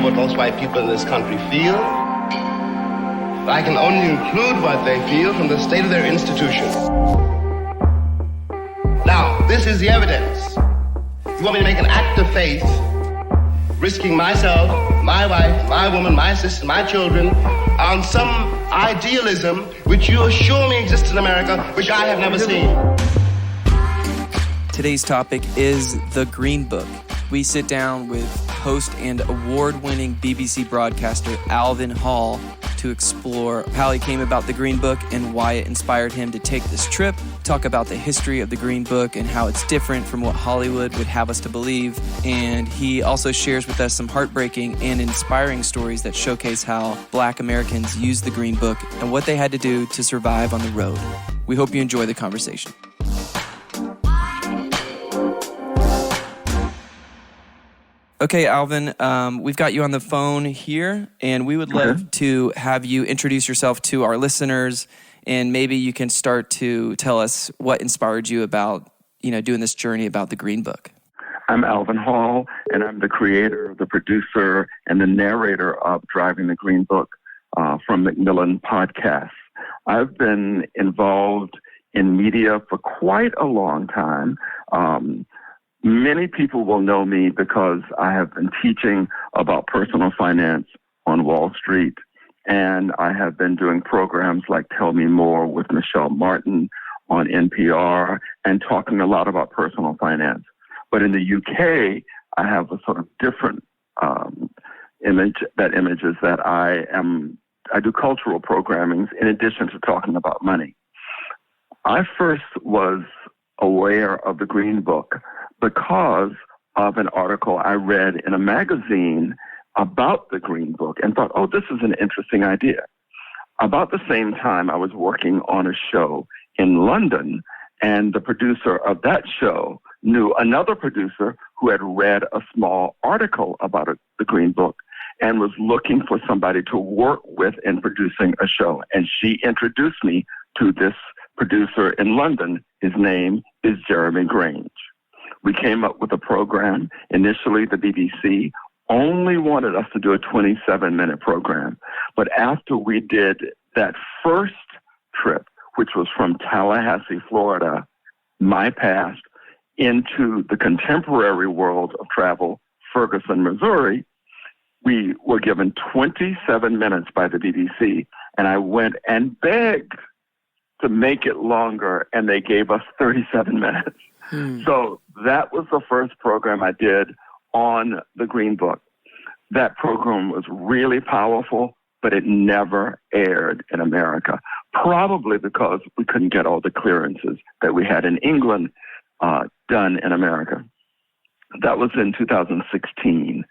know what most white people in this country feel. I can only include what they feel from the state of their institution. Now, this is the evidence. You want me to make an act of faith, risking myself, my wife, my woman, my sister, my children, on some idealism which you assure me exists in America, which I have never seen. Today's topic is the Green Book. We sit down with host and award-winning BBC broadcaster Alvin Hall to explore how he came about the Green Book and why it inspired him to take this trip, talk about the history of the Green Book and how it's different from what Hollywood would have us to believe. And he also shares with us some heartbreaking and inspiring stories that showcase how Black Americans used the Green Book and what they had to do to survive on the road. We hope you enjoy the conversation. Okay, Alvin, we've got you on the phone here, and we would love to have you introduce yourself to our listeners, and maybe you can start to tell us what inspired you about, doing this journey about the Green Book. I'm Alvin Hall, and I'm the creator, the producer, and the narrator of Driving the Green Book from Macmillan Podcasts. I've been involved in media for quite a long time. Many people will know me because I have been teaching about personal finance on Wall Street, and I have been doing programs like Tell Me More with Michelle Martin on NPR and talking a lot about personal finance. But in the UK, I have a sort of different image. That image is that I do cultural programming in addition to talking about money. I first was aware of the Green Book because of an article I read in a magazine about the Green Book and thought, oh, this is an interesting idea. About the same time, I was working on a show in London, and the producer of that show knew another producer who had read a small article about the Green Book and was looking for somebody to work with in producing a show. And she introduced me to this producer in London. His name is Jeremy Grange. We came up with a program. Initially, the BBC only wanted us to do a 27-minute program. But after we did that first trip, which was from Tallahassee, Florida, my past, into the contemporary world of travel, Ferguson, Missouri, we were given 27 minutes by the BBC, and I went and begged to make it longer, and they gave us 37 minutes. So that was the first program I did on the Green Book. That program was really powerful, but it never aired in America, probably because we couldn't get all the clearances that we had in England done in America. That was in 2016.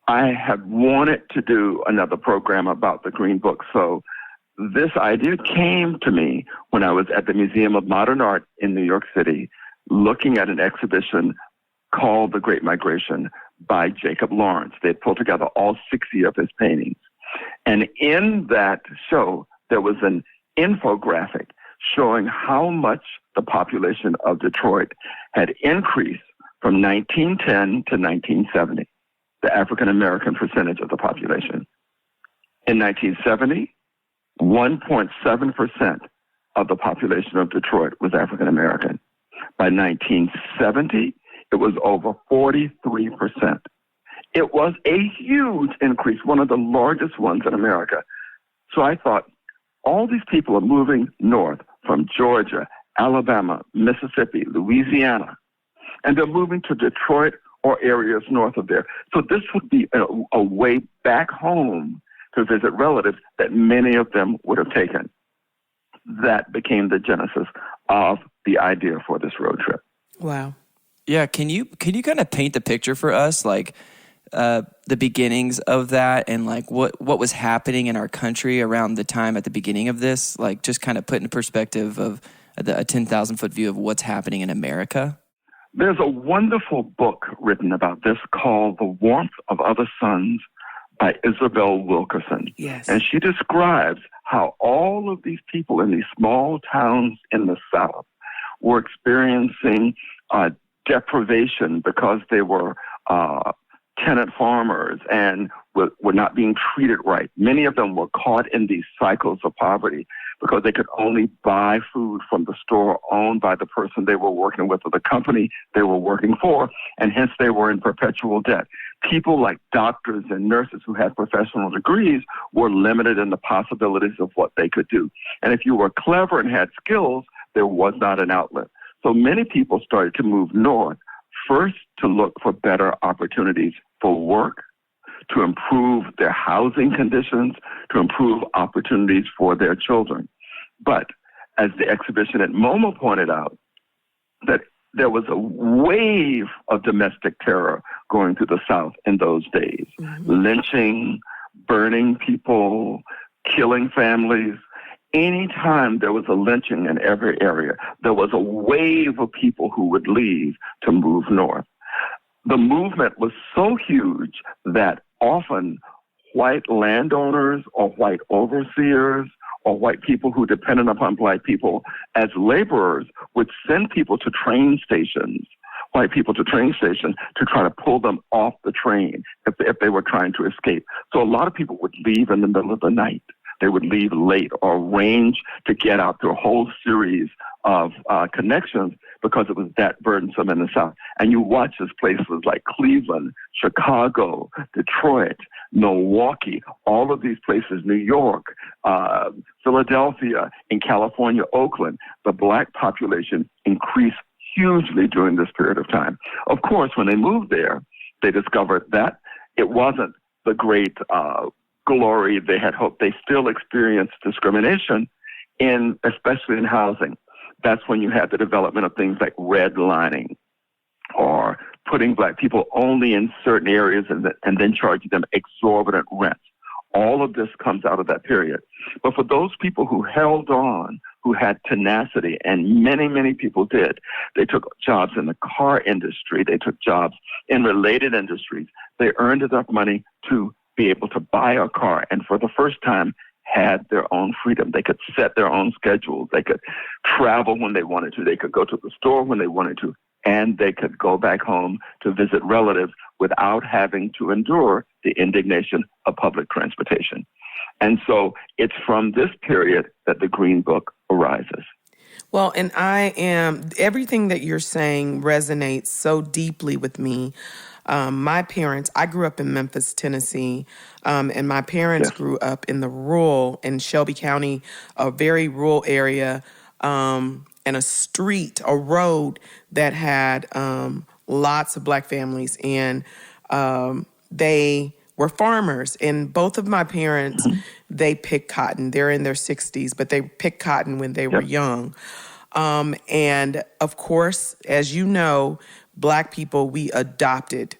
I had wanted to do another program about the Green Book, so this idea came to me when I was at the Museum of Modern Art in New York City, looking at an exhibition called The Great Migration by Jacob Lawrence. They had pulled together all 60 of his paintings. And in that show, there was an infographic showing how much the population of Detroit had increased from 1910 to 1970, the African-American percentage of the population. In 1970, 1.7% of the population of Detroit was African-American. By 1970, it was over 43%. It was a huge increase, one of the largest ones in America. So I thought, all these people are moving north from Georgia, Alabama, Mississippi, Louisiana, and they're moving to Detroit or areas north of there. So this would be a way back home to visit relatives that many of them would have taken. That became the genesis of the idea for this road trip. Wow. Yeah, can you kind of paint the picture for us, like the beginnings of that, and like what was happening in our country around the time at the beginning of this, like just kind of put in perspective of a 10,000-foot view of what's happening in America? There's a wonderful book written about this called The Warmth of Other Suns by Isabel Wilkerson. Yes. And she describes how all of these people in these small towns in the South were experiencing deprivation because they were tenant farmers and were not being treated right. Many of them were caught in these cycles of poverty because they could only buy food from the store owned by the person they were working with or the company they were working for, and hence they were in perpetual debt. People like doctors and nurses who had professional degrees were limited in the possibilities of what they could do. And if you were clever and had skills, there was not an outlet. So many people started to move north, first to look for better opportunities for work, to improve their housing conditions, to improve opportunities for their children. But as the exhibition at MoMA pointed out, that there was a wave of domestic terror going through the South in those days. Mm-hmm. Lynching, burning people, killing families. Anytime there was a lynching in every area, there was a wave of people who would leave to move north. The movement was so huge that often white landowners or white overseers or white people who depended upon black people as laborers would send people to train stations, white people to train stations, to try to pull them off the train if they were trying to escape. So a lot of people would leave in the middle of the night. They would leave late or arrange to get out through a whole series of connections because it was that burdensome in the South. And you watch as places like Cleveland, Chicago, Detroit, Milwaukee, all of these places, New York, Philadelphia, in California, Oakland, the black population increased hugely during this period of time. Of course, when they moved there, they discovered that it wasn't the great glory they had hoped. They still experienced discrimination, especially in housing. That's when you had the development of things like redlining or putting black people only in certain areas and then charging them exorbitant rents. All of this comes out of that period. But for those people who held on, who had tenacity, and many, many people did, they took jobs in the car industry, they took jobs in related industries, they earned enough money to be able to buy a car, and for the first time had their own freedom. They could set their own schedules. They could travel when they wanted to. They could go to the store when they wanted to, and they could go back home to visit relatives without having to endure the indignation of public transportation. And so it's from this period that the Green Book arises. Well, and everything that you're saying resonates so deeply with me. My parents, I grew up in Memphis, Tennessee, and my parents grew up in in Shelby County, a very rural area, and a road that had lots of black families, and they were farmers. And both of my parents, they picked cotton. They're in their 60s, but they picked cotton when they were young. And of course, as you know, black people, we adopted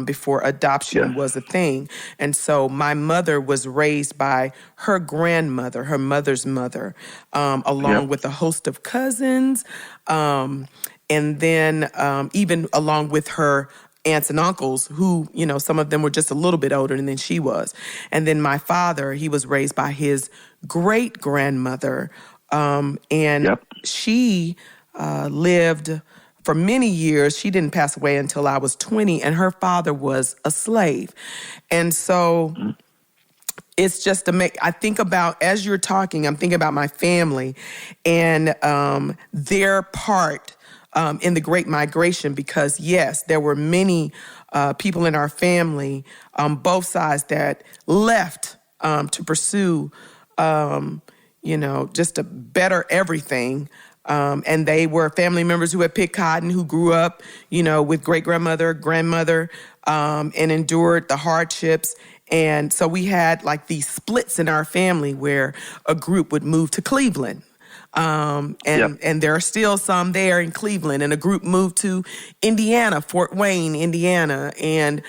before adoption was a thing. And so my mother was raised by her grandmother, her mother's mother, along with a host of cousins, and then even along with her aunts and uncles who, some of them were just a little bit older than she was. And then my father, he was raised by his great-grandmother, and she lived for many years. She didn't pass away until I was 20, and her father was a slave. And so it's just I think about, as you're talking, I'm thinking about my family and their part in the Great Migration, because yes, there were many people in our family, both sides, that left to pursue, just a better everything. And they were family members who had picked cotton, who grew up, with great-grandmother, grandmother, and endured the hardships. And so we had like these splits in our family where a group would move to Cleveland. And there are still some there in Cleveland, and a group moved to Indiana, Fort Wayne, Indiana. And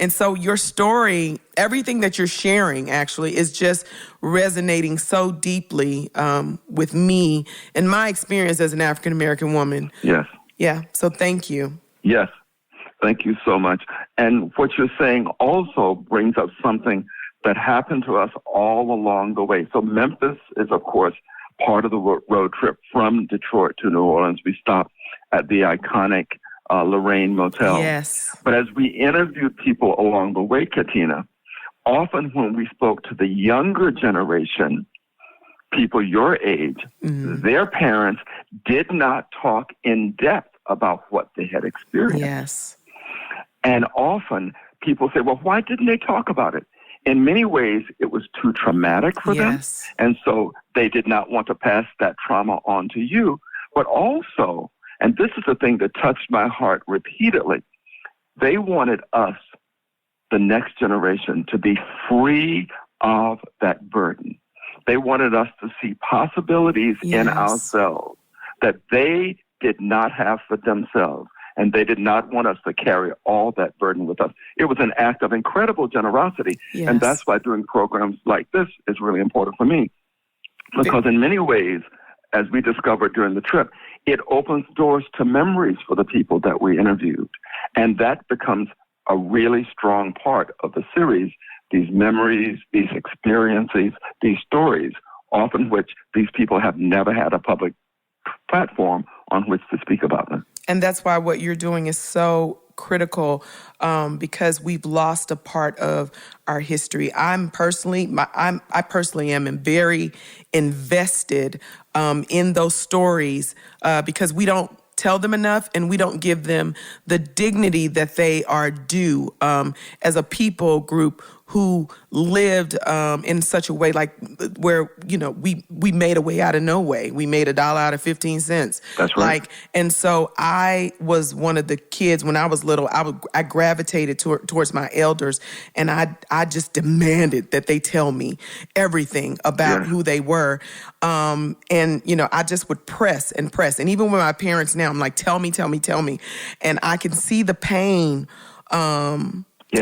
so your story, everything that you're sharing actually is just resonating so deeply with me and my experience as an African-American woman. Yes. Yeah. So thank you. Yes. Thank you so much. And what you're saying also brings up something that happened to us all along the way. So Memphis is, of course, part of the road trip from Detroit to New Orleans. We stopped at the iconic Lorraine Motel. Yes. But as we interviewed people along the way, Katina, often when we spoke to the younger generation, people your age, their parents did not talk in depth about what they had experienced. Yes. And often people say, well, why didn't they talk about it? In many ways, it was too traumatic for them. And so they did not want to pass that trauma on to you. But also, and this is the thing that touched my heart repeatedly, they wanted us, the next generation, to be free of that burden. They wanted us to see possibilities in ourselves that they did not have for themselves. And they did not want us to carry all that burden with us. It was an act of incredible generosity. And that's why doing programs like this is really important for me. Because in many ways, as we discovered during the trip, it opens doors to memories for the people that we interviewed. And that becomes a really strong part of the series, these memories, these experiences, these stories, often which these people have never had a public platform on which to speak about them. And that's why what you're doing is so critical, because we've lost a part of our history. I personally am very invested in those stories because we don't tell them enough and we don't give them the dignity that they are due as a people group who lived in such a way, like where, you know, we made a way out of no way. We made $1 out of 15 cents. That's right. And so I was one of the kids when I was little. I gravitated towards my elders, and I just demanded that they tell me everything about who they were. And you know, I just would press and press. And even with my parents now, I'm like, tell me. And I can see the pain.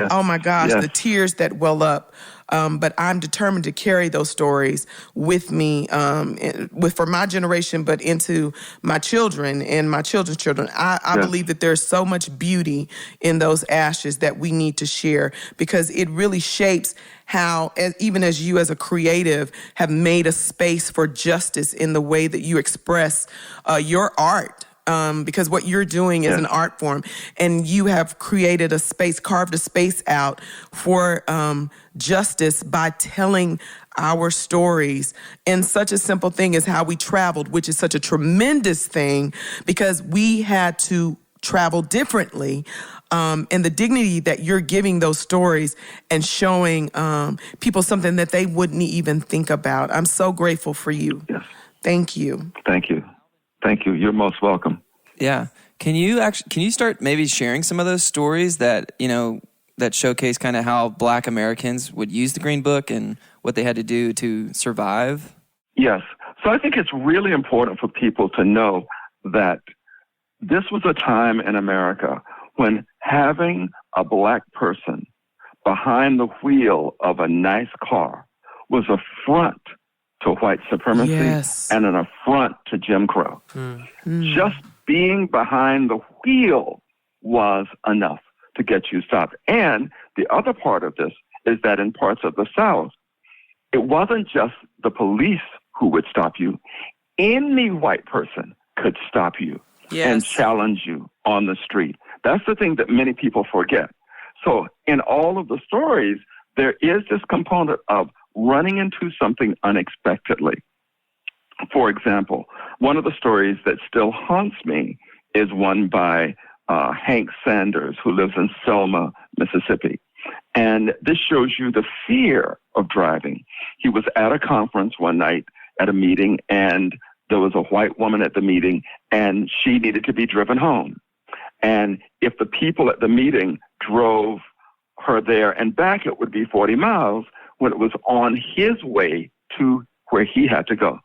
Oh my gosh, the tears that well up. But I'm determined to carry those stories with me, for my generation, but into my children and my children's children. I believe that there's so much beauty in those ashes that we need to share, because it really shapes how, even as you as a creative have made a space for justice in the way that you express your art. Because what you're doing is an art form, and you have created a space, carved a space out for justice by telling our stories in such a simple thing as how we traveled, which is such a tremendous thing because we had to travel differently. And the dignity that you're giving those stories and showing people something that they wouldn't even think about. I'm so grateful for you. Yes. Thank you. Thank you. Thank you. You're most welcome. Yeah. Can you start maybe sharing some of those stories that, you know, that showcase kind of how Black Americans would use the Green Book and what they had to do to survive? Yes. So I think it's really important for people to know that this was a time in America when having a Black person behind the wheel of a nice car was a front to white supremacy and an affront to Jim Crow. Just being behind the wheel was enough to get you stopped. And the other part of this is that in parts of the South, it wasn't just the police who would stop you. Any white person could stop you and challenge you on the street. That's the thing that many people forget. So in all of the stories, there is this component of running into something unexpectedly. For example, one of the stories that still haunts me is one by Hank Sanders, who lives in Selma, Mississippi. And this shows you the fear of driving. He was at a conference one night at a meeting, and there was a white woman at the meeting, and she needed to be driven home. And if the people at the meeting drove her there and back, it would be 40 miles when it was on his way to where he had to go.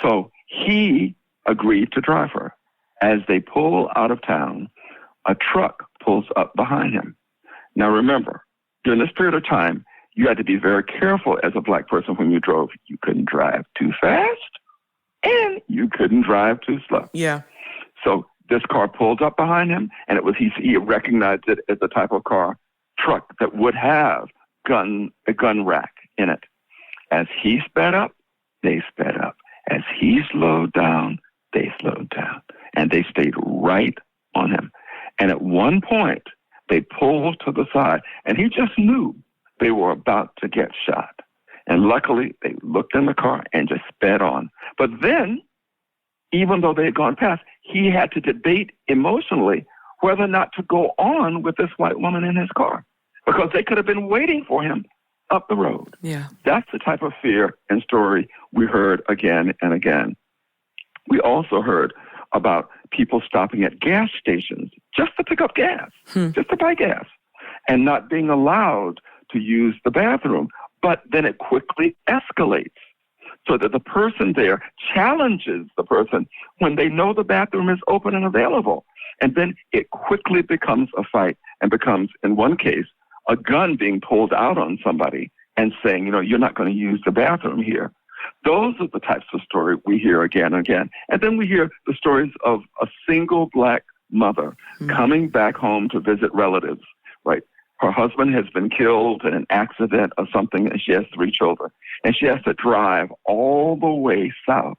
So he agreed to drive her. As they pull out of town, a truck pulls up behind him. Now remember, during this period of time, you had to be very careful as a Black person when you drove. You couldn't drive too fast, and you couldn't drive too slow. Yeah. So this car pulled up behind him, and he recognized it as the type of truck that would have a gun rack in it. As he sped up, they sped up. As he slowed down, they slowed down. And they stayed right on him. And at one point, they pulled to the side, and he just knew they were about to get shot. And luckily, they looked in the car and just sped on. But then, even though they had gone past, he had to debate emotionally whether or not to go on with this white woman in his car, because they could have been waiting for him up the road. Yeah. That's the type of fear and story we heard again and again. We also heard about people stopping at gas stations just to pick up gas, just to buy gas, and not being allowed to use the bathroom. But then it quickly escalates so that the person there challenges the person when they know the bathroom is open and available. And then it quickly becomes a fight and becomes, in one case, a gun being pulled out on somebody and saying, you're not going to use the bathroom here. Those are the types of stories we hear again and again. And then we hear the stories of a single black mother coming back home to visit relatives, right? Her husband has been killed in an accident or something, and she has 3 children. And she has to drive all the way south.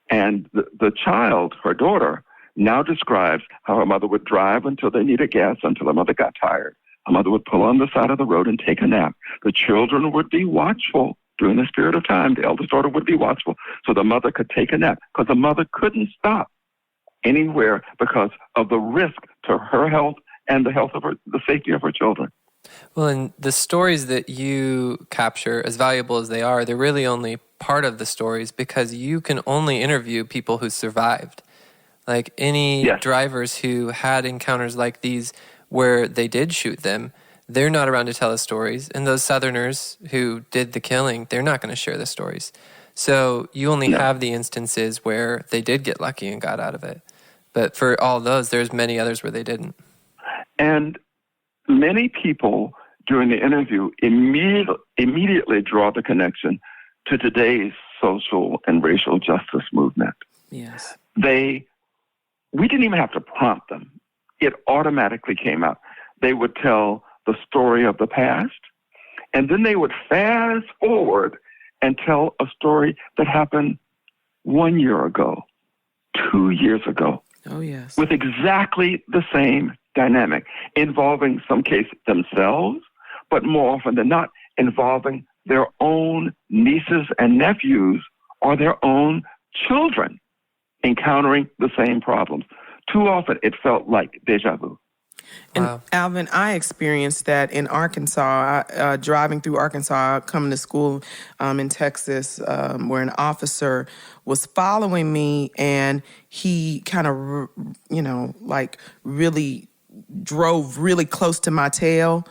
And the child, her daughter, now describes how her mother would drive until they needed gas, until her mother got tired. Her mother would pull on the side of the road and take a nap. The children would be watchful during this period of time. The eldest daughter would be watchful so the mother could take a nap, because the mother couldn't stop anywhere because of the risk to her health and the safety of her children. Well, and the stories that you capture, as valuable as they are, they're really only part of the stories because you can only interview people who survived. Like any drivers who had encounters like these where they did shoot them, they're not around to tell the stories. And those Southerners who did the killing, they're not going to share the stories. So you only have the instances where they did get lucky and got out of it. But for all those, there's many others where they didn't. And many people during the interview immediately draw the connection to today's social and racial justice movement. Yes. We didn't even have to prompt them. It automatically came out. They would tell the story of the past, and then they would fast forward and tell a story that happened 1 year ago, 2 years ago. Oh, yes. With exactly the same dynamic, involving some case themselves, but more often than not, involving their own nieces and nephews or their own children encountering the same problems. Too often it felt like deja vu. And Wow. Alvin, I experienced that in Arkansas, driving through Arkansas, coming to school in Texas, where an officer was following me, and he kind of, really drove really close to my tail.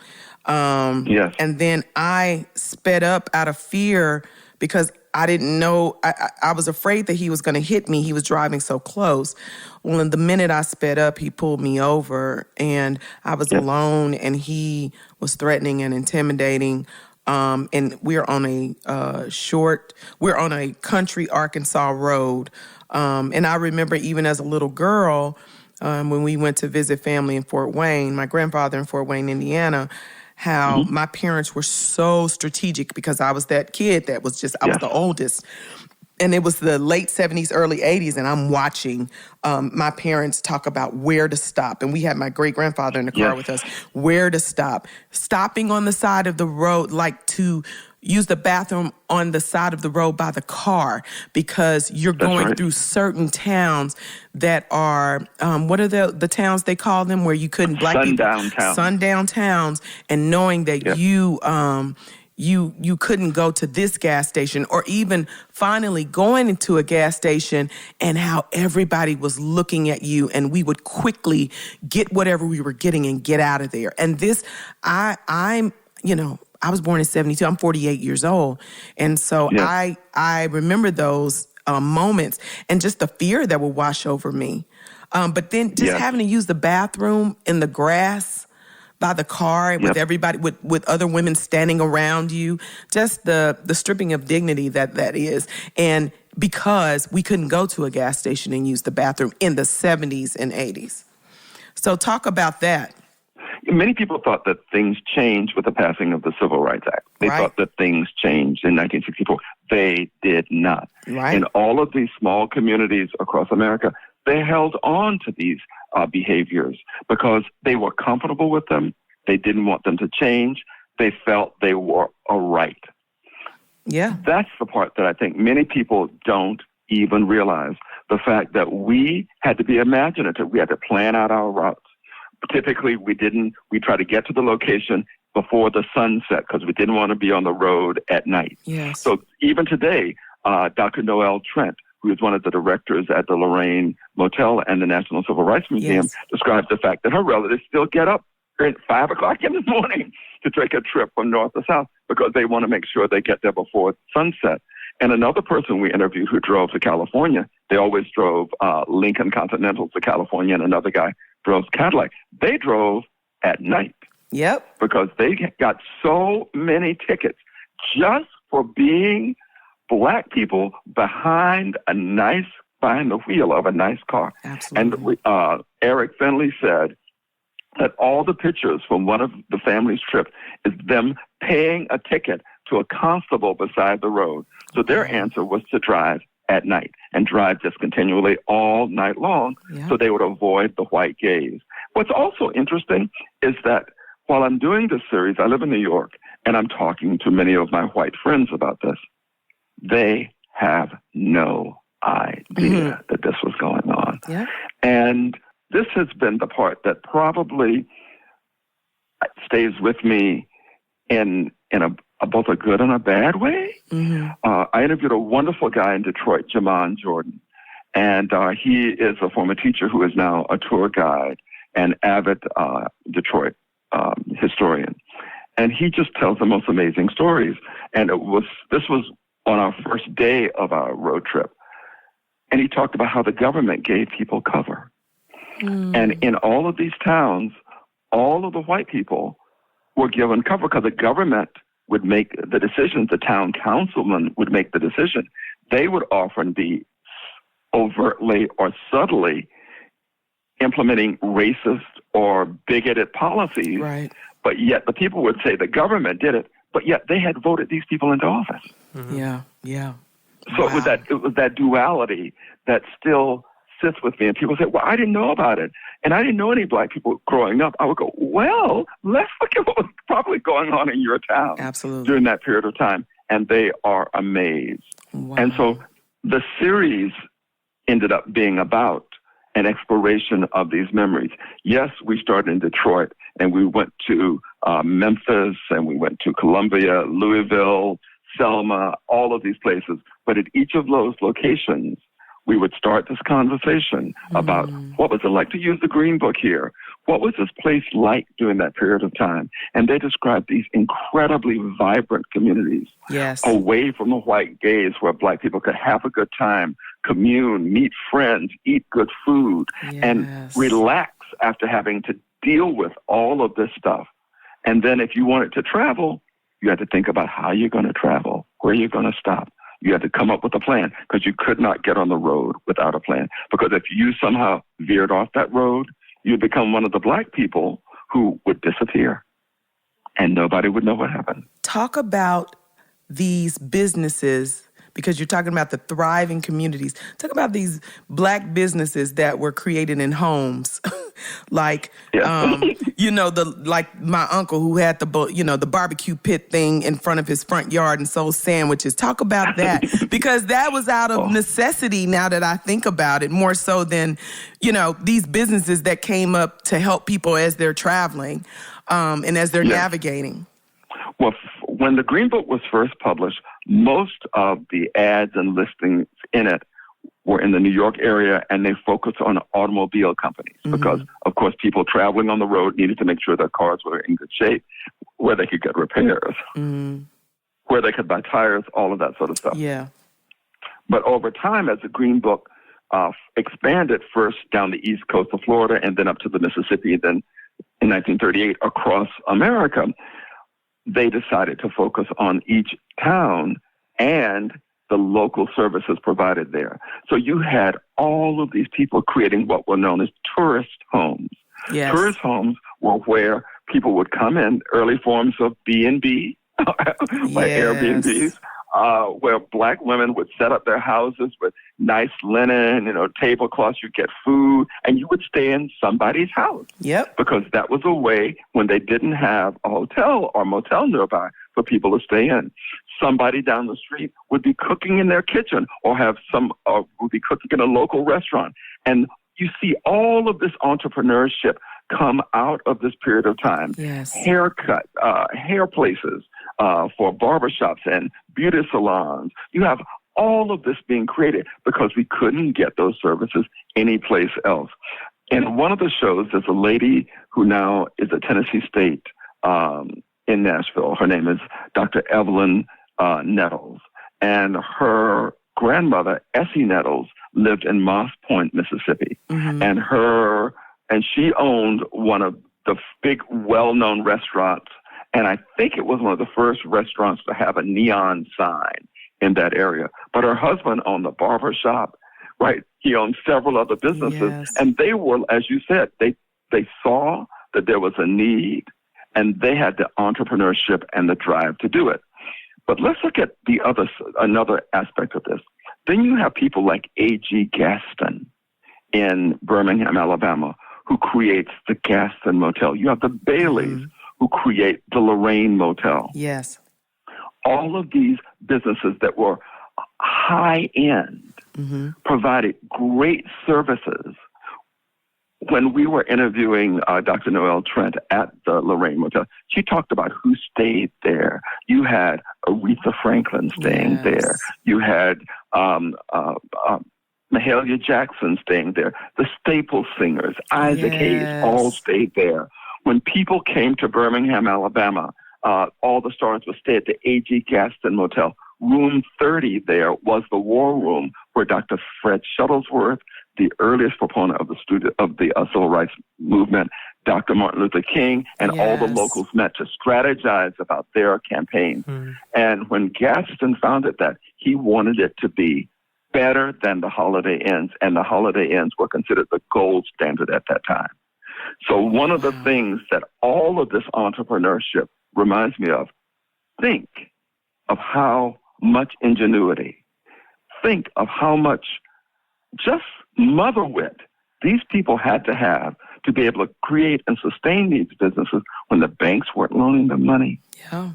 Yes. And then I sped up out of fear because I didn't know, I was afraid that he was going to hit me. He was driving so close. Well, in the minute I sped up, he pulled me over, and I was alone, and he was threatening and intimidating. And we're on a country Arkansas road. And I remember even as a little girl, when we went to visit family in Fort Wayne, my grandfather in Fort Wayne, Indiana, how my parents were so strategic because I was that kid that was I was the oldest. And it was the late 70s, early 80s, and I'm watching my parents talk about where to stop. And we had my great-grandfather in the car with us, where to stop. Stopping on the side of the road, like to use the bathroom on the side of the road by the car, because you're going through certain towns that are, what are the towns they call them where you couldn't, sundown towns, and knowing that you couldn't go to this gas station, or even finally going into a gas station and how everybody was looking at you, and we would quickly get whatever we were getting and get out of there. And this, I was born in 72. I'm 48 years old. And so I remember those moments and just the fear that would wash over me. But then just having to use the bathroom in the grass by the car with everybody, with other women standing around you, just the stripping of dignity that is. And because we couldn't go to a gas station and use the bathroom in the 70s and 80s. So talk about that. Many people thought that things changed with the passing of the Civil Rights Act. They thought that things changed in 1964. They did not. Right. In all of these small communities across America, they held on to these behaviors because they were comfortable with them. They didn't want them to change. They felt they were a right. Yeah. That's the part that I think many people don't even realize. The fact that we had to be imaginative. We had to plan out our routes. Typically, we tried to get to the location before the sun set because we didn't want to be on the road at night. Yes. So even today, Dr. Noelle Trent, who is one of the directors at the Lorraine Motel and the National Civil Rights Museum, describes the fact that her relatives still get up at 5 o'clock in the morning to take a trip from north to south because they want to make sure they get there before sunset. And another person we interviewed who drove to California, they always drove Lincoln Continentals to California, and another guy drove Cadillac. They drove at night. Yep. Because they got so many tickets just for being Black people behind the wheel of a nice car. Absolutely. And Eric Finley said that all the pictures from one of the family's trips is them paying a ticket to a constable beside the road. So their answer was to drive at night and drive just continually all night long so they would avoid the white gaze. What's also interesting is that while I'm doing this series, I live in New York, and I'm talking to many of my white friends about this. They have no idea that this was going on. Yeah. And this has been the part that probably stays with me in both a good and a bad way. I interviewed a wonderful guy in Detroit, Jamon Jordan, and he is a former teacher who is now a tour guide and avid Detroit historian. And he just tells the most amazing stories. And this was on our first day of our road trip. And he talked about how the government gave people cover. And in all of these towns, all of the white people were given cover because the government would make the decisions. The town councilman would make the decision. They would often be overtly or subtly implementing racist or bigoted policies. Right. But yet the people would say the government did it, but yet they had voted these people into office. Yeah, yeah. So it was that duality that still sits with me. And people say, well, I didn't know about it. And I didn't know any Black people growing up. I would go, well, let's look at what was probably going on in your town during that period of time. And they are amazed. Wow. And so the series ended up being about an exploration of these memories. Yes, we started in Detroit, and we went to Memphis, and we went to Columbia, Louisville, Selma, all of these places. But at each of those locations, we would start this conversation about what was it like to use the Green Book here? What was this place like during that period of time? And they described these incredibly vibrant communities away from the white gaze where Black people could have a good time, commune, meet friends, eat good food, and relax after having to deal with all of this stuff. And then if you wanted to travel, you had to think about how you're going to travel, where you're going to stop. You had to come up with a plan because you could not get on the road without a plan. Because if you somehow veered off that road, you'd become one of the Black people who would disappear and nobody would know what happened. Talk about these businesses, because you're talking about the thriving communities. Talk about these Black businesses that were created in homes. Like my uncle who had the barbecue pit thing in front of his front yard and sold sandwiches. Talk about that, because that was out of necessity. Now that I think about it, more so than these businesses that came up to help people as they're traveling and as they're navigating. Well, when the Green Book was first published, most of the ads and listings in it were in the New York area, and they focused on automobile companies because, of course, people traveling on the road needed to make sure their cars were in good shape, where they could get repairs, where they could buy tires, all of that sort of stuff. Yeah. But over time, as the Green Book expanded first down the east coast of Florida and then up to the Mississippi, then in 1938 across America, they decided to focus on each town and the local services provided there. So you had all of these people creating what were known as tourist homes. Yes. Tourist homes were where people would come in, early forms of B&B, like Airbnbs, where black women would set up their houses with nice linen, tablecloths, you get food, and you would stay in somebody's house. Yep. Because that was a way when they didn't have a hotel or motel nearby for people to stay in. Somebody down the street would be cooking in their kitchen or would be cooking in a local restaurant. And you see all of this entrepreneurship come out of this period of time. Yes. Hair places for barbershops and beauty salons. You have all of this being created because we couldn't get those services anyplace else. In one of the shows, there's a lady who now is at Tennessee State in Nashville. Her name is Dr. Evelyn Nettles. And her grandmother, Essie Nettles, lived in Moss Point, Mississippi. Mm-hmm. And she owned one of the big, well-known restaurants. And I think it was one of the first restaurants to have a neon sign in that area. But her husband owned the barber shop, right? He owned several other businesses. Yes. And they were, as you said, they saw that there was a need, and they had the entrepreneurship and the drive to do it. But let's look at another aspect of this. Then you have people like A.G. Gaston in Birmingham, Alabama, who creates the Gaston Motel. You have the Baileys who create the Lorraine Motel. Yes. All of these businesses that were high-end provided great services. When we were interviewing Dr. Noelle Trent at the Lorraine Motel, she talked about who stayed there. You had Aretha Franklin staying there. You had Mahalia Jackson staying there. The Staple Singers, Isaac Hayes, all stayed there. When people came to Birmingham, Alabama, all the stars would stay at the A.G. Gaston Motel. Room 30 there was the war room where Dr. Fred Shuttlesworth, the earliest proponent of the civil rights movement, Dr. Martin Luther King, and all the locals met to strategize about their campaign. And when Gaston founded that, he wanted it to be better than the Holiday Inns, and the Holiday Inns were considered the gold standard at that time. So one of the things that all of this entrepreneurship reminds me of, think of how much ingenuity, think of how much just mother wit these people had to have to be able to create and sustain these businesses when the banks weren't loaning them money. Yeah.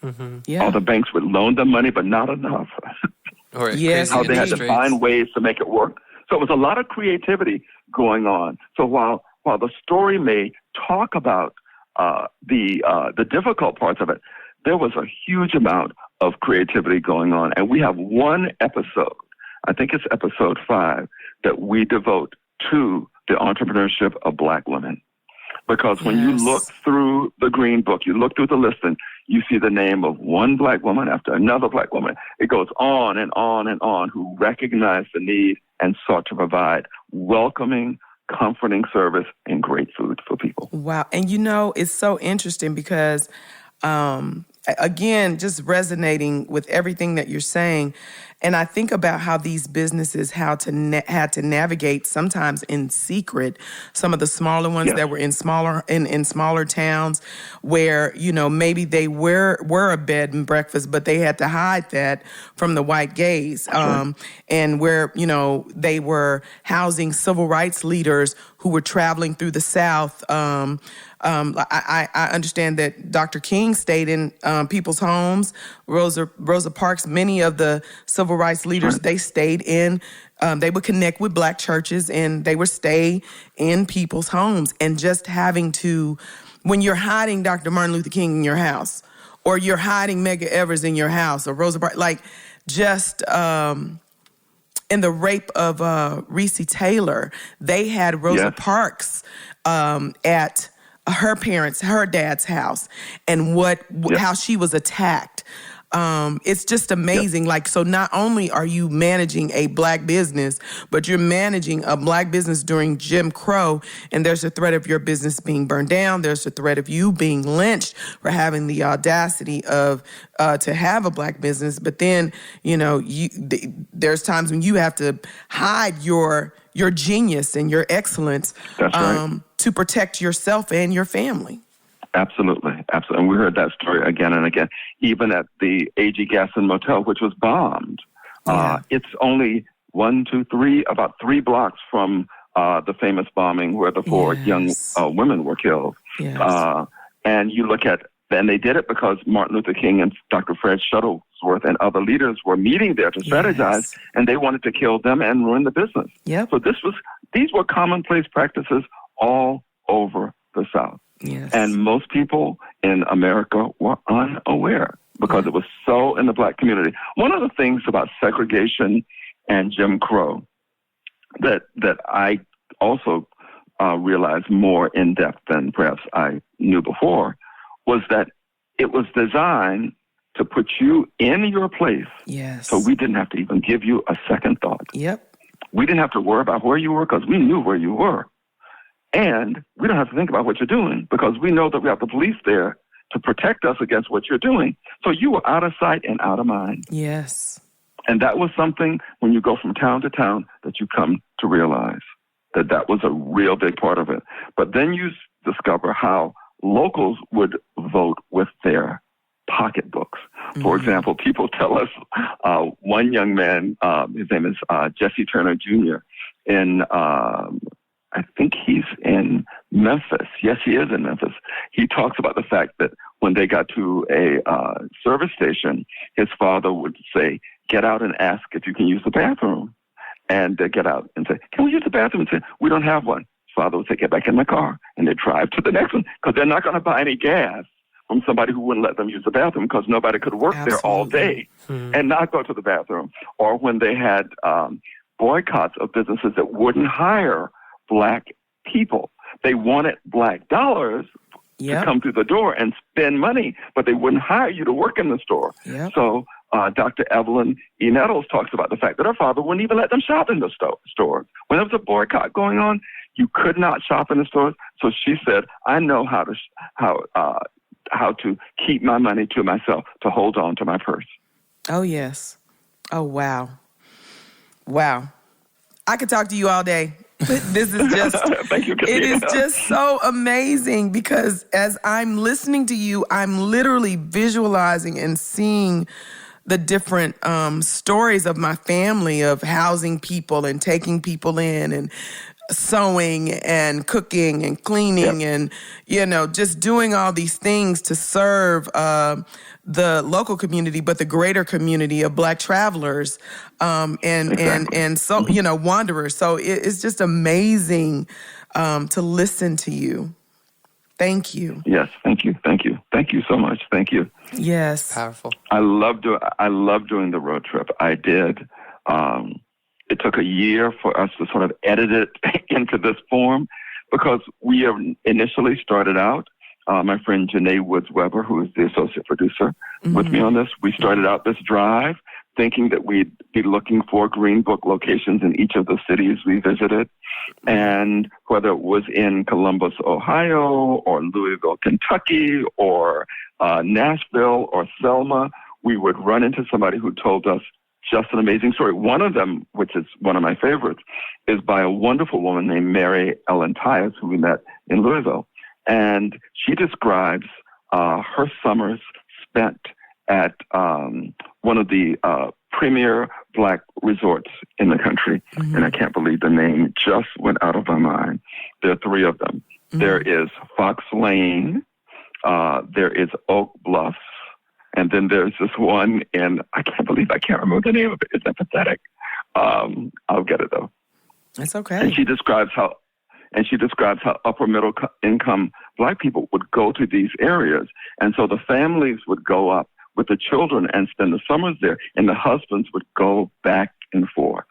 Or the banks would loan them money, but not enough. Or how they had to find ways to make it work. So it was a lot of creativity going on. So while the story may talk about the difficult parts of it, there was a huge amount of creativity going on. And we have one episode, I think it's episode 5, that we devote to the entrepreneurship of Black women. Because when you look through the Green Book, you look through the listing, you see the name of one Black woman after another Black woman. It goes on and on and on, who recognized the need and sought to provide welcoming, comforting service and great food for people. Wow. And it's so interesting because, again, just resonating with everything that you're saying. And I think about how these businesses had to navigate sometimes in secret. Some of the smaller ones that were in smaller towns, where maybe they were a bed and breakfast, but they had to hide that from the white gaze. And where they were housing civil rights leaders who were traveling through the South. I understand that Dr. King stayed in people's homes. Rosa Parks, many of the civil rights leaders, they stayed in, they would connect with Black churches, and they would stay in people's homes. And just having to, when you're hiding Dr. Martin Luther King in your house, or you're hiding Medgar Evers in your house, or Rosa Parks, in the rape of Reese Taylor, they had Rosa Parks at her dad's house, and how she was attacked. It's just amazing. So not only are you managing a Black business, but you're managing a Black business during Jim Crow, and there's a threat of your business being burned down. There's a threat of you being lynched for having the audacity of to have a Black business. But then, there's times when you have to hide your genius and your excellence to protect yourself and your family. Absolutely. And we heard that story again and again, even at the A.G. Gasson Motel, which was bombed. It's only about 3 blocks from the famous bombing where the 4 young women were killed. Yes. And you look at, and they did it because Martin Luther King and Dr. Fred Shuttlesworth and other leaders were meeting there to strategize, and they wanted to kill them and ruin the business. Yep. So these were commonplace practices all over the South. Yes. And most people in America were unaware because it was so in the black community. One of the things about segregation and Jim Crow that I also realized more in depth than perhaps I knew before was that it was designed to put you in your place. Yes. So we didn't have to even give you a second thought. Yep. We didn't have to worry about where you were because we knew where you were. And we don't have to think about what you're doing because we know that we have the police there to protect us against what you're doing. So you were out of sight and out of mind. Yes. And that was something when you go from town to town that you come to realize that was a real big part of it. But then you discover how locals would vote with their pocketbooks. For example, people tell us one young man, his name is Jesse Turner Jr., I think he's in Memphis. Yes, he is in Memphis. He talks about the fact that when they got to a service station, his father would say, get out and ask if you can use the bathroom. And they get out and say, can we use the bathroom? And say, we don't have one. His father would say, get back in the car. And they drive to the next one because they're not going to buy any gas from somebody who wouldn't let them use the bathroom because nobody could work there all day and not go to the bathroom. Or when they had boycotts of businesses that wouldn't hire black people. They wanted black dollars to come through the door and spend money, but they wouldn't hire you to work in the store. Yep. So Dr. Evelyn E. Nettles talks about the fact that her father wouldn't even let them shop in the stores. When there was a boycott going on, you could not shop in the stores. So she said, I know how to keep my money to myself, to hold on to my purse. Oh, yes. Oh, wow. Wow. I could talk to you all day. This is just, Thank you, it is just so amazing because as I'm listening to you, I'm literally visualizing and seeing the different stories of my family of housing people and taking people in and sewing and cooking and cleaning and, just doing all these things to serve the local community, but the greater community of Black travelers and so, wanderers. So it's just amazing to listen to you. Thank you. Yes, thank you. Thank you so much. Thank you. Yes. Powerful. I love doing the road trip. I did. It took a year for us to sort of edit it into this form because we initially started out, my friend Janae Woods-Weber, who is the associate producer with me on this, we started out this drive thinking that we'd be looking for Green Book locations in each of the cities we visited. And whether it was in Columbus, Ohio, or Louisville, Kentucky, or Nashville, or Selma, we would run into somebody who told us just an amazing story. One of them, which is one of my favorites, is by a wonderful woman named Mary Ellen Tyus, who we met in Louisville. And she describes her summers spent at one of the premier Black resorts in the country. And I can't believe the name just went out of my mind. There are 3 of them. There is Fox Lane, there is Oak Bluffs, and then there's this one in, I can't remember the name of it. It's pathetic. I'll get it though. That's okay. And she describes how upper middle income Black people would go to these areas. And so the families would go up with the children and spend the summers there, and the husbands would go back and forth.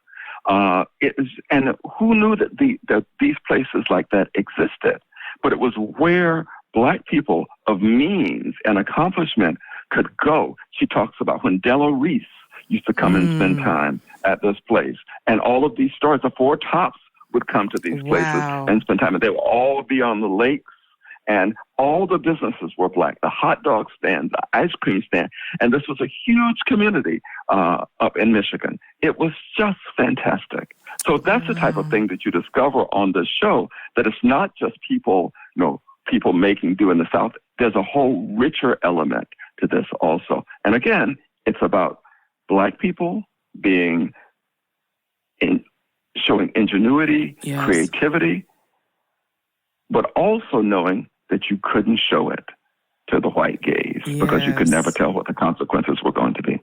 And who knew that these places like that existed? But it was where Black people of means and accomplishment could go. She talks about when Della Reese used to come and spend time at this place. And all of these stars, the 4 tops, would come to these places and spend time. And they would all be on the lakes. And all the businesses were Black, the hot dog stand, the ice cream stand. And this was a huge community up in Michigan. It was just fantastic. So that's the type of thing that you discover on this show, that it's not just people, people making do in the South, there's a whole richer element to this also. And again, it's about Black people showing ingenuity, yes. creativity, but also knowing that you couldn't show it to the white gaze because you could never tell what the consequences were going to be.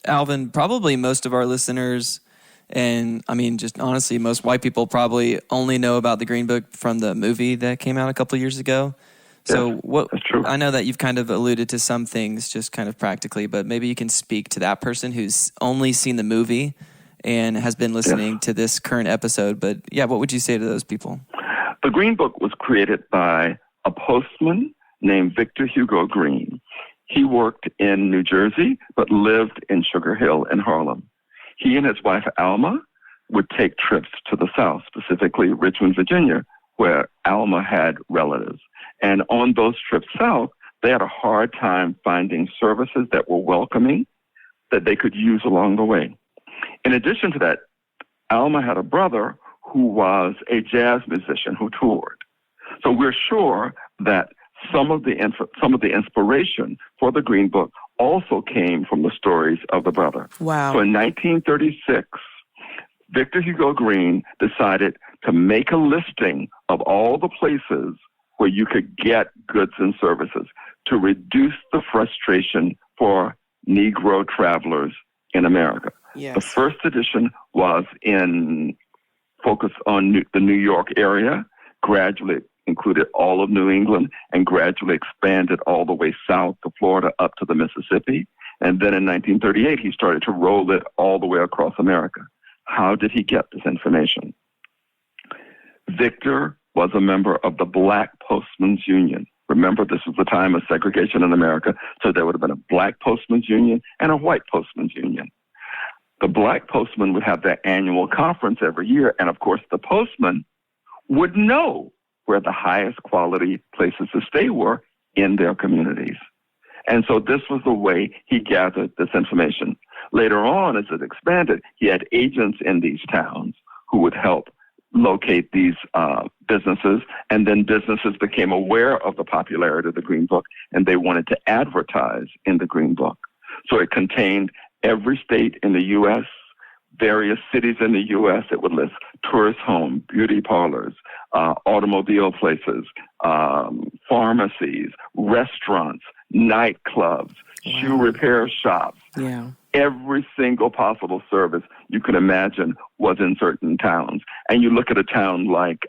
Alvin, probably most of our listeners, and I mean, just honestly, most white people probably only know about the Green Book from the movie that came out a couple of years ago. So that's true. I know that you've kind of alluded to some things just kind of practically, but maybe you can speak to that person who's only seen the movie and has been listening to this current episode. But yeah, what would you say to those people? The Green Book was created by a postman named Victor Hugo Green. He worked in New Jersey, but lived in Sugar Hill in Harlem. He and his wife, Alma, would take trips to the South, specifically Richmond, Virginia, where Alma had relatives. And on those trips south, they had a hard time finding services that were welcoming, that they could use along the way. In addition to that, Alma had a brother who was a jazz musician who toured. So we're sure that some of the inspiration for the Green Book also came from the stories of the brother. Wow. So in 1936, Victor Hugo Green decided to make a listing of all the places where you could get goods and services to reduce the frustration for Negro travelers in America. Yes. The first edition was focused on the New York area, gradually included all of New England, and gradually expanded all the way south to Florida up to the Mississippi. And then in 1938, he started to roll it all the way across America. How did he get this information? Victor was a member of the Black Postmen's Union. Remember, this was the time of segregation in America, so there would have been a Black Postmen's Union and a White Postmen's Union. The Black postmen would have their annual conference every year, and of course the postman would know where the highest quality places to stay were in their communities. And so this was the way he gathered this information. Later on, as it expanded, he had agents in these towns who would help locate these businesses, and then businesses became aware of the popularity of the Green Book, and they wanted to advertise in the Green Book. So it contained every state in the U.S., various cities in the U.S. It would list tourist homes, beauty parlors, automobile places, pharmacies, restaurants, nightclubs, shoe repair shops. Yeah. Every single possible service you can imagine was in certain towns. And you look at a town like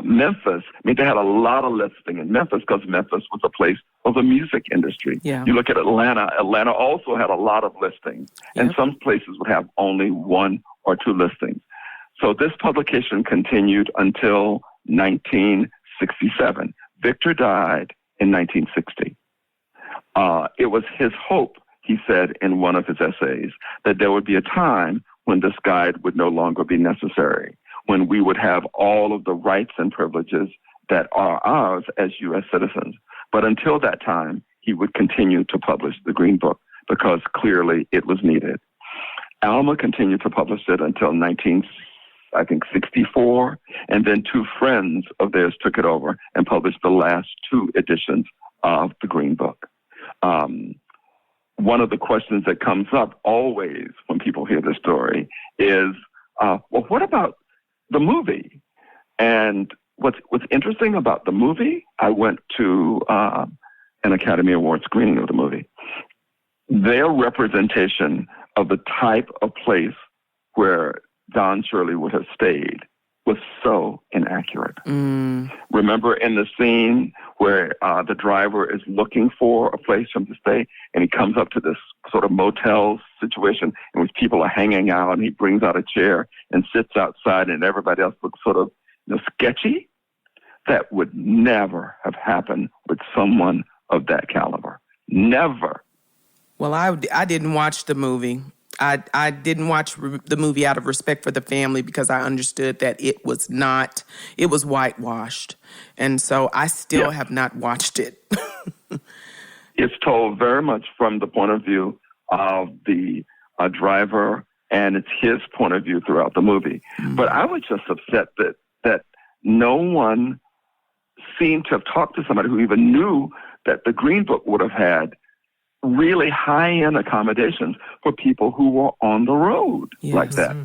Memphis. I mean, they had a lot of listing in Memphis because Memphis was a place of the music industry. Yeah. You look at Atlanta. Atlanta also had a lot of listings. Yep. And some places would have only one or two listings. So this publication continued until 1967. Victor died in 1960. It was his hope, he said in one of his essays, that there would be a time when this guide would no longer be necessary, when we would have all of the rights and privileges that are ours as U.S. citizens. But until that time, he would continue to publish the Green Book because clearly it was needed. Alma continued to publish it until 1964, and then two friends of theirs took it over and published the last two editions of the Green Book. One of the questions that comes up always when people hear this story is, well, what about the movie? And what's interesting about the movie, I went to an Academy Award screening of the movie. Their representation of the type of place where Don Shirley would have stayed was so inaccurate. Remember in the scene where the driver is looking for a place for him to stay, and he comes up to this sort of motel situation in which people are hanging out, and he brings out a chair and sits outside, and everybody else looks sort of sketchy? That would never have happened with someone of that caliber. Never. Well, I didn't watch the movie. I didn't watch the movie out of respect for the family because I understood that it was whitewashed. And so I still have not watched it. It's told very much from the point of view of the driver, and it's his point of view throughout the movie. But I was just upset that no one seem to have talked to somebody who even knew that the Green Book would have had really high-end accommodations for people who were on the road like that.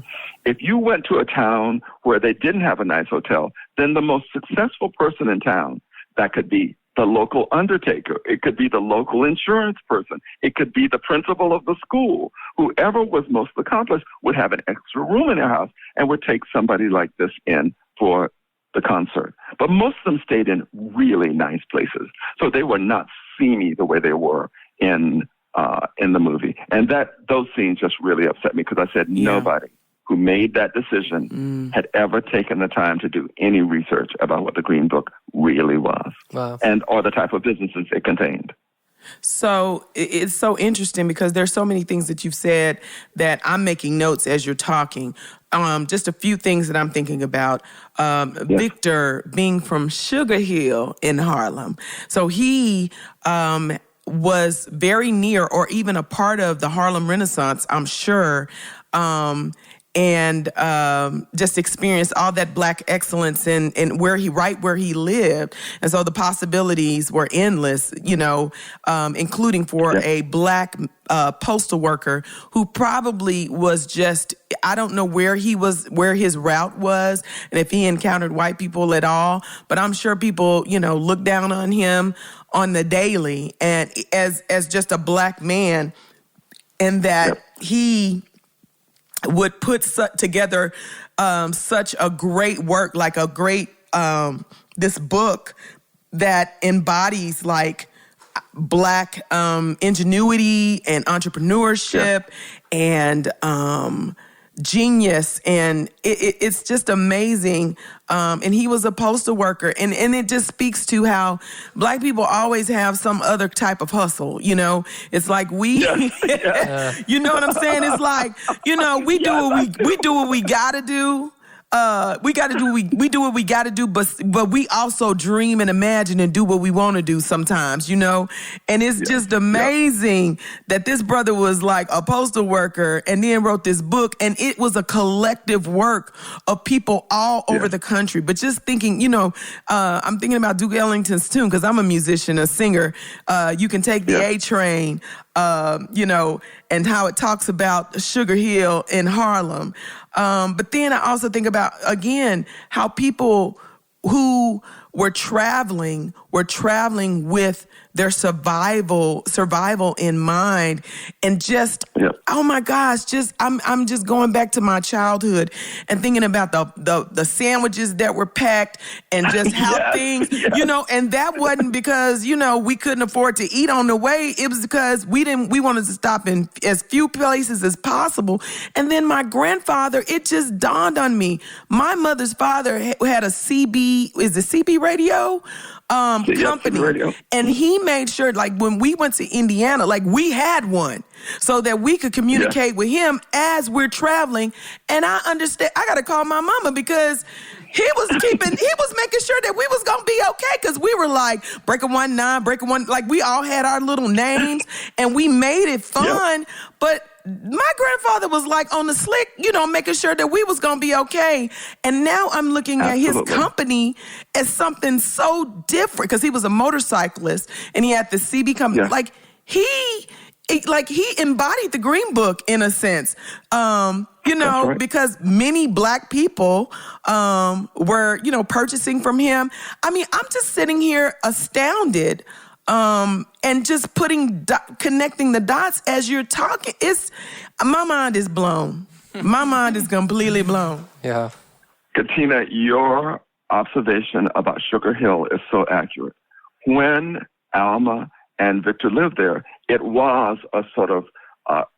If you went to a town where they didn't have a nice hotel, then the most successful person in town, that could be the local undertaker, it could be the local insurance person, it could be the principal of the school, whoever was most accomplished would have an extra room in their house and would take somebody like this in for the concert. But most of them stayed in really nice places, so they were not seamy the way they were in the movie. And those scenes just really upset me, because I said nobody who made that decision had ever taken the time to do any research about what the Green Book really was, or the type of businesses it contained. So it's so interesting, because there's so many things that you've said that I'm making notes as you're talking. Just a few things that I'm thinking about. Victor being from Sugar Hill in Harlem. So he was very near, or even a part of, the Harlem Renaissance, I'm sure. And just experienced all that Black excellence in where he lived. And so the possibilities were endless, including for a Black postal worker who probably was just, I don't know where his route was, and if he encountered white people at all, but I'm sure people, looked down on him on the daily, and as just a Black man, and that he would put together such a great work, like a great, this book that embodies like Black ingenuity and entrepreneurship and genius. And it's just amazing. And he was a postal worker. And it just speaks to how Black people always have some other type of hustle, It's like you know what I'm saying? It's like, we do what we gotta do. We do what we got to do, but we also dream and imagine and do what we want to do sometimes, And it's just amazing that this brother was like a postal worker and then wrote this book, and it was a collective work of people all over the country. But just thinking, I'm thinking about Duke Ellington's tune, because I'm a musician, a singer. You can take the A train, and how it talks about Sugar Hill in Harlem. But then I also think about, again, how people who were traveling with their survival in mind, and just, oh my gosh, I'm just going back to my childhood and thinking about the sandwiches that were packed, and just how things, and that wasn't because, we couldn't afford to eat on the way. It was because we wanted to stop in as few places as possible. And then my grandfather, it just dawned on me, my mother's father had a CB radio company, radio. And he made sure, like, when we went to Indiana, like, we had one so that we could communicate with him as we're traveling. And I understand, I got to call my mama, because he was making sure that we was going to be okay, because we were like Breaker 1, like, we all had our little names and we made it fun. But my grandfather was like on the slick, making sure that we was going to be okay. And now I'm looking at his company as something so different, because he was a motorcyclist and he had the CB company. Yeah. Like he embodied the Green Book in a sense, right. Because many Black people were, purchasing from him. I mean, I'm just sitting here astounded. And just connecting the dots as you're talking, my mind is blown. My mind is completely blown. Yeah. Katina, your observation about Sugar Hill is so accurate. When Alma and Victor lived there, it was a sort of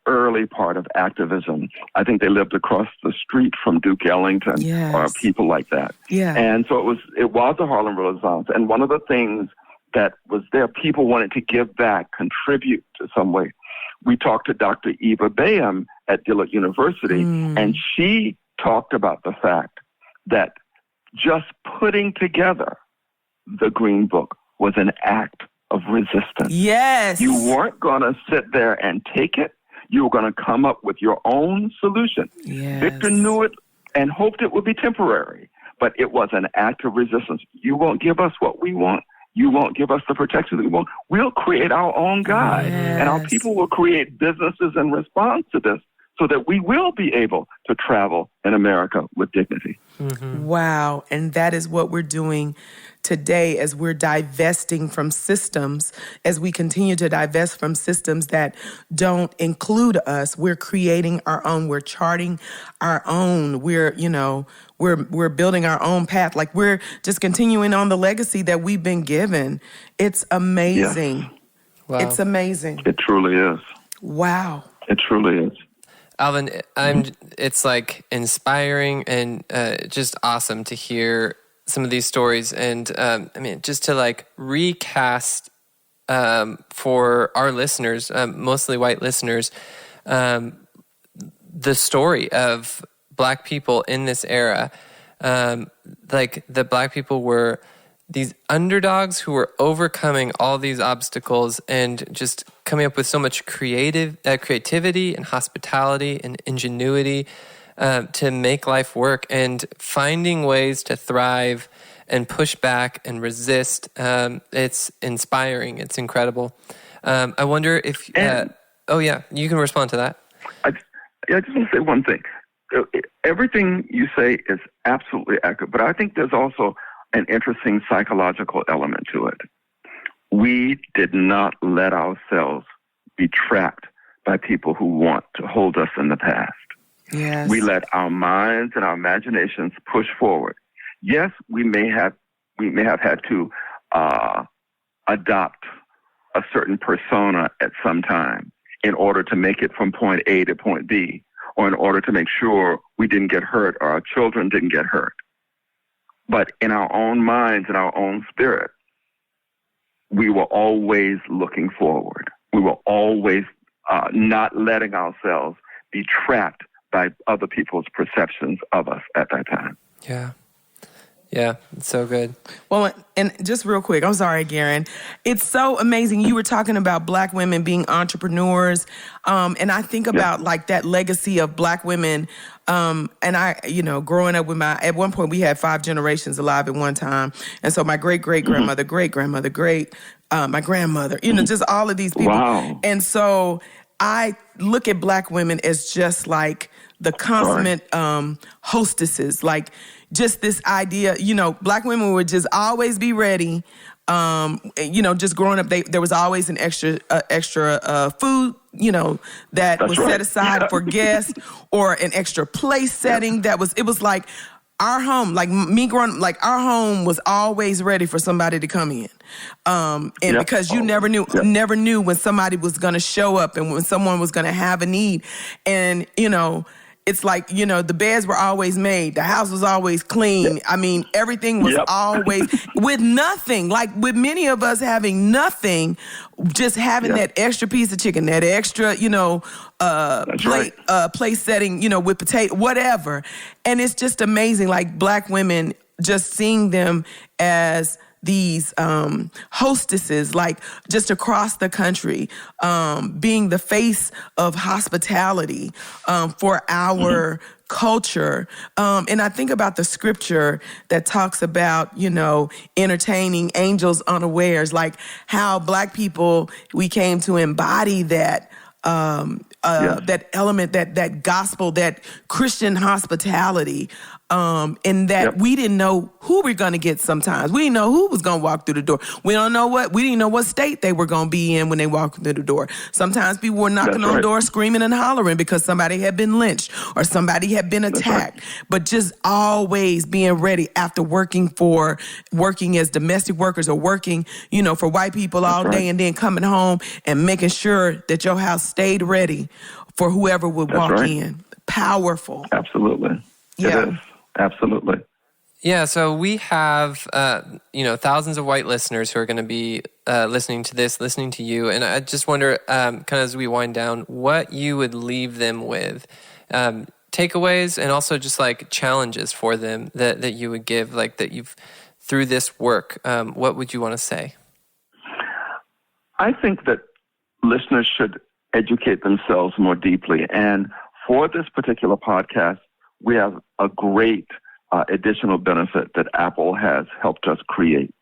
early part of activism. I think they lived across the street from Duke Ellington or people like that. Yeah. And so it was a Harlem Renaissance. And one of the things that was there, people wanted to give back, contribute to some way. We talked to Dr. Eva Bayham at Dillard University, and she talked about the fact that just putting together the Green Book was an act of resistance. Yes. You weren't going to sit there and take it. You were going to come up with your own solution. Yes. Victor knew it and hoped it would be temporary. but it was an act of resistance. You won't give us what we want. You won't give us the protection that we want. We'll create our own guide, and our people will create businesses in response to this so that we will be able to travel in America with dignity. Mm-hmm. Wow. And that is what we're doing today as we're divesting from systems, as we continue to divest from systems that don't include us. We're creating our own. We're charting our own. We're building our own path. Like we're just continuing on the legacy that we've been given. It's amazing. Yes. Wow. It's amazing. It truly is. Wow. It truly is. Alvin, it's like inspiring and just awesome to hear some of these stories. And just to like recast for our listeners, mostly white listeners, the story of Black people in this era. Like the Black people were these underdogs who were overcoming all these obstacles and just coming up with so much creativity and hospitality and ingenuity to make life work and finding ways to thrive and push back and resist. It's inspiring. It's incredible. I wonder if... you can respond to that. I just want to say one thing. Everything you say is absolutely accurate, but I think there's also an interesting psychological element to it. We did not let ourselves be trapped by people who want to hold us in the past. Yes. We let our minds and our imaginations push forward. Yes, we may have had to adopt a certain persona at some time in order to make it from point A to point B, or in order to make sure we didn't get hurt or our children didn't get hurt. But in our own minds and our own spirit, we were always looking forward. We were always not letting ourselves be trapped by other people's perceptions of us at that time. Yeah. Yeah, it's so good. Well, and just real quick, I'm sorry, Garen. It's so amazing. You were talking about Black women being entrepreneurs, and I think about like that legacy of Black women. And I, growing up with at one point we had 5 generations alive at one time, and so my great-great-grandmother, great-grandmother, my grandmother, just all of these people. Wow. And so I look at Black women as just like the consummate hostesses, like just this idea, Black women would just always be ready. Just growing up, there was always an extra food, that was set aside for guests, or an extra place setting it was like our home, like me growing, like our home was always ready for somebody to come in. Because you never knew when somebody was going to show up and when someone was going to have a need. And, it's like, the beds were always made. The house was always clean. I mean, everything was always with nothing. Like with many of us having nothing, just having that extra piece of chicken, that extra, place setting, with potato, whatever. And it's just amazing, like Black women, just seeing them as these hostesses, like just across the country, being the face of hospitality for our culture. And I think about the scripture that talks about, entertaining angels unawares, like how Black people, we came to embody that that element, that gospel, that Christian hospitality, in that we didn't know who we're going to get sometimes. We didn't know who was going to walk through the door. We didn't know what state they were going to be in when they walked through the door. Sometimes people were knocking on doors screaming and hollering because somebody had been lynched or somebody had been attacked. But just always being ready after working as domestic workers or working, for white people all day and then coming home and making sure that your house stayed ready for whoever would walk in. Powerful. Absolutely. Yeah. It is. Absolutely. Yeah, so we have, thousands of white listeners who are going to be listening to this, listening to you. And I just wonder, kind of as we wind down, what you would leave them with. Takeaways and also just like challenges for them that you would give, like that you've, through this work, what would you want to say? I think that listeners should educate themselves more deeply. And for this particular podcast, we have a great additional benefit that Apple has helped us create.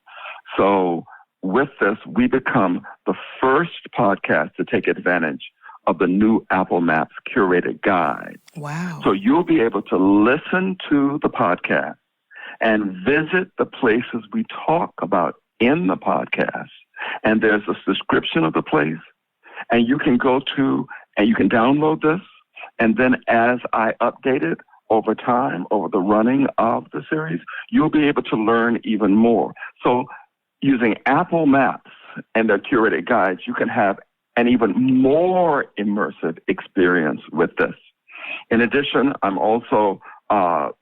So with this, we become the first podcast to take advantage of the new Apple Maps curated guide. Wow. So you'll be able to listen to the podcast and visit the places we talk about in the podcast. And there's a description of the place. And you can go to, and you can download this. And then as I update it over time, over the running of the series, you'll be able to learn even more. So using Apple Maps and their curated guides, you can have an even more immersive experience with this. In addition, I'm also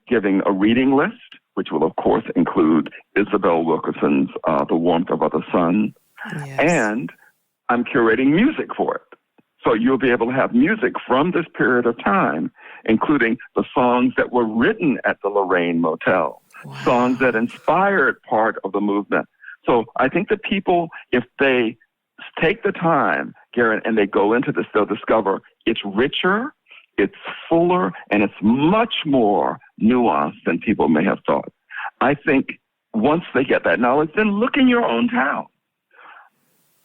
giving a reading list, which will, of course, include Isabel Wilkerson's The Warmth of Other Sun. Yes. And I'm curating music for it. So you'll be able to have music from this period of time, including the songs that were written at the Lorraine Motel, songs that inspired part of the movement. So I think that people, if they take the time, Garrett, and they go into this, they'll discover it's richer, it's fuller, and it's much more nuanced than people may have thought. I think once they get that knowledge, then look in your own town.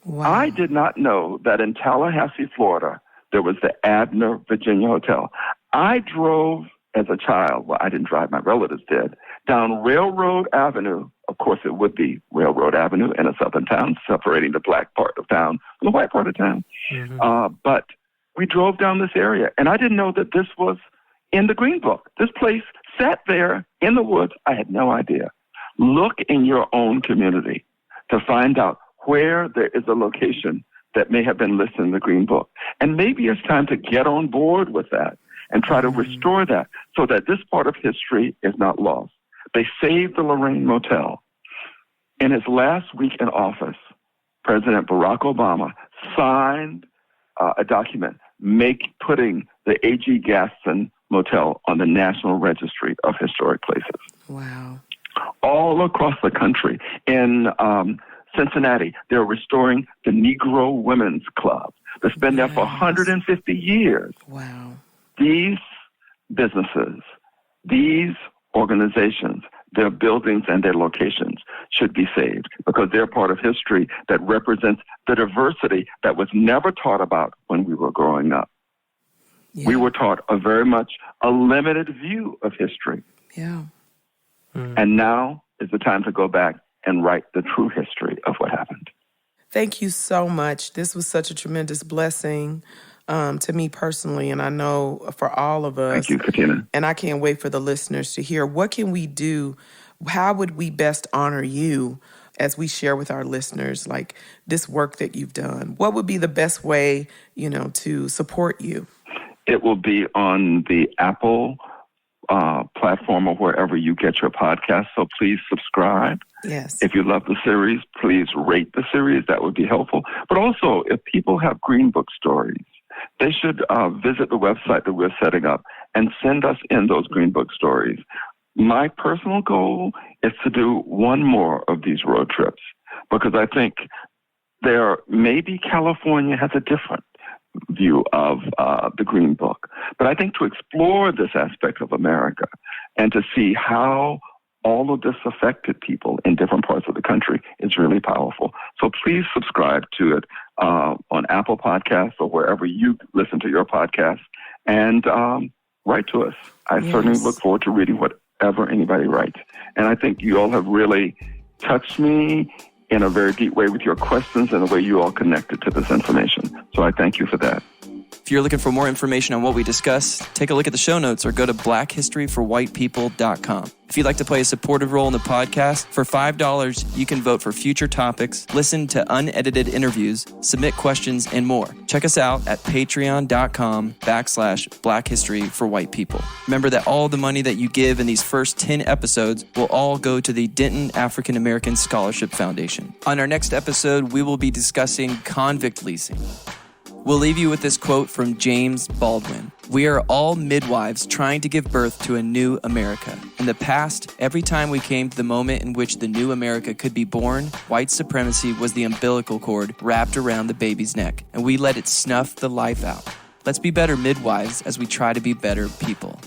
Wow. I did not know that in Tallahassee, Florida, there was the Abner, Virginia Hotel. I drove as a child, well, I didn't drive, my relatives did, down Railroad Avenue. Of course, it would be Railroad Avenue in a southern town, separating the black part of town from the white part of town. Mm-hmm. But we drove down this area, and I didn't know that this was in the Green Book. This place sat there in the woods. I had no idea. Look in your own community to find out where there is a location that may have been listed in the Green Book. And maybe it's time to get on board with that and try to restore that so that this part of history is not lost. They saved the Lorraine Motel. In his last week in office, President Barack Obama signed a document putting the A.G. Gaston Motel on the National Registry of Historic Places. Wow. All across the country. In Cincinnati, they're restoring the Negro Women's Club that's been there for 150 years. Wow. These businesses, these organizations, their buildings and their locations should be saved because they're part of history that represents the diversity that was never taught about when we were growing up. Yeah. We were taught very much a limited view of history. Yeah. And now is the time to go back and write the true history of what happened. Thank you so much. This was such a tremendous blessing to me personally, and I know for all of us. Thank you, Katina. And I can't wait for the listeners to hear. What can we do? How would we best honor you as we share with our listeners, like this work that you've done? What would be the best way, to support you? It will be on the Apple platform or wherever you get your podcast. So please subscribe. Yes. If you love the series, please rate the series. That would be helpful. But also, if people have Green Book stories, they should visit the website that we're setting up and send us in those Green Book stories. My personal goal is to do one more of these road trips because I think maybe California has a different view of the Green Book. But I think to explore this aspect of America and to see how all of this affected people in different parts of the country is really powerful. So please subscribe to it on Apple Podcasts or wherever you listen to your podcast and write to us. I certainly look forward to reading whatever anybody writes. And I think you all have really touched me in a very deep way with your questions and the way you all connected to this information. So I thank you for that. If you're looking for more information on what we discuss, take a look at the show notes or go to blackhistoryforwhitepeople.com. If you'd like to play a supportive role in the podcast, for $5, you can vote for future topics, listen to unedited interviews, submit questions, and more. Check us out at patreon.com/blackhistoryforwhitepeople. Remember that all the money that you give in these first 10 episodes will all go to the Denton African American Scholarship Foundation. On our next episode, we will be discussing convict leasing. We'll leave you with this quote from James Baldwin. "We are all midwives trying to give birth to a new America. In the past, every time we came to the moment in which the new America could be born, white supremacy was the umbilical cord wrapped around the baby's neck, and we let it snuff the life out. Let's be better midwives as we try to be better people."